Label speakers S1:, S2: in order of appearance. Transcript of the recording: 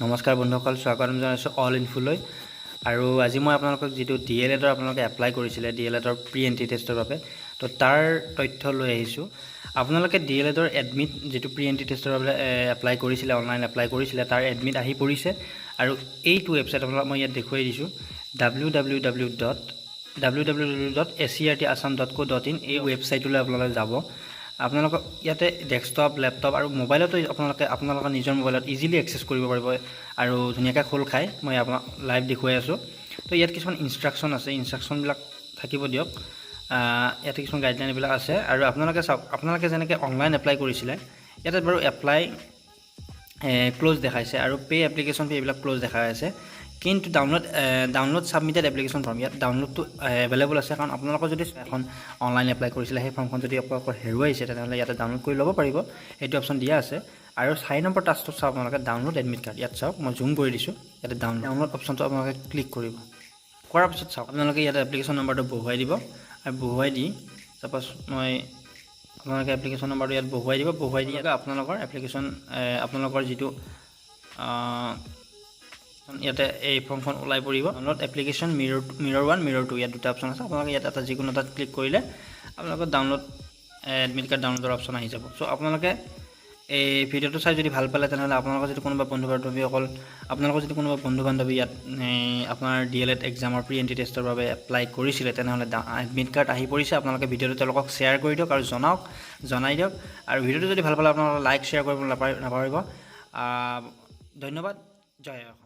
S1: নমস্কাৰ বন্ধুসকল, স্বাগতম জনাইছোঁ অল ইনফোলৈ। আৰু আজি মই আপোনালোকক যিটো DLEDৰ আপোনালোকে এপ্লাই কৰিছিলে DLEDৰ প্ৰি এণ্ট্ৰি টেষ্টৰ বাবে, তো তাৰ তথ্য লৈ আহিছোঁ। আপোনালোকে DLEDৰ এডমিট যিটো প্ৰি এণ্ট্ৰি টেষ্টৰ বাবে এপ্লাই কৰিছিলে, অনলাইন এপ্লাই কৰিছিলে, তাৰ এডমিট আহি পৰিছে। আৰু এইটো ৱেবছাইট আপোনালোকক মই ইয়াত দেখুৱাই দিছোঁ, www.acrtassam.co.in। এই ৱেবছাইটলৈ আপোনালোকে যাব। আপোনালোকক ইয়াতে ডেস্কটপ, লেপটপ আৰু মোবাইলতো আপোনালোকৰ নিজৰ মোবাইলত ইজিলি এক্সেছ কৰিব পাৰিব আৰু ধুনীয়াকৈ খোল খায়। মই আপোনাক লাইভ দেখুৱাই আছোঁ। তো ইয়াত কিছুমান ইনষ্ট্ৰাকশ্যন আছে, ইনষ্ট্ৰাকশ্যনবিলাক থাকিব দিয়ক। ইয়াতে কিছুমান গাইডলাইন এইবিলাক আছে। আৰু আপোনালোকে চাওক, আপোনালোকে যেনেকৈ অনলাইন এপ্লাই কৰিছিলে, ইয়াতে বাৰু এপ্লাই ক্ল'জ দেখাইছে আৰু পে' এপ্লিকেশ্যন ফি এইবিলাক ক্ল'জ দেখাই আছে। কিন্তু ডাউনলোড ছাবমিটেড এপ্লিকেশ্যন ফৰ্ম, ইয়াত ডাউনলোডটো এভেইলেবল আছে। কাৰণ আপোনালোকৰ যদি এখন অনলাইন এপ্লাই কৰিছিলে, সেই ফৰ্মখন যদি আপোনালোকৰ হেৰুৱাইছে, তেনেহ'লে ইয়াতে ডাউনলোড কৰি ল'ব পাৰিব। এইটো অপশ্যন দিয়া আছে। আৰু 4 নম্বৰ টাস্কটোত চাওক, আপোনালোকে ডাউনলোড এডমিট কাৰ্ড। ইয়াত চাওক, মই জুম কৰি দিছোঁ। ইয়াতে ডাউনলোড অপশ্যনটো আপোনালোকে ক্লিক কৰিব। কৰাৰ পিছত চাওক, আপোনালোকে ইয়াতে এপ্লিকেশ্যন নম্বৰটো বহুৱাই দিব। আৰু বহুৱাই দি ছাপ'জ আপোনালোকে এপ্লিকেশ্যন নম্বৰটো ইয়াত বহুৱাই দিব। বহুৱাই দি আপোনালোকৰ যিটো ইয়াতে এই ফৰ্মখন ওলাই পৰিব। ডাউনলোড এপ্লিকেশ্যন মিৰৰ 1 মিৰৰ 2, ইয়াত দুটা অপশ্যন আছে। আপোনালোকে ইয়াত এটা যিকোনো এটাত ক্লিক কৰিলে আপোনালোকৰ ডাউনলোড এডমিট কাৰ্ড ডাউনলোডৰ অপশ্যন আহি যাব। চ' আপোনালোকে এই ভিডিঅ'টো চাই যদি ভাল পালে, তেনেহ'লে আপোনালোকৰ যদি কোনোবা বন্ধু বান্ধৱী ইয়াত আপোনাৰ DLED এক্সামৰ প্ৰি এণ্ট্ৰি টেষ্টৰ বাবে এপ্লাই কৰিছিলে, তেনেহ'লে এডমিট কাৰ্ড আহি পৰিছে। আপোনালোকে ভিডিঅ'টো তেওঁলোকক শ্বেয়াৰ কৰি দিয়ক আৰু জনাই দিয়ক। আৰু ভিডিঅ'টো যদি ভাল পালে আপোনালোকে লাইক শ্বেয়াৰ কৰিব নাপাহৰিব। ধন্যবাদ। জয় অসম।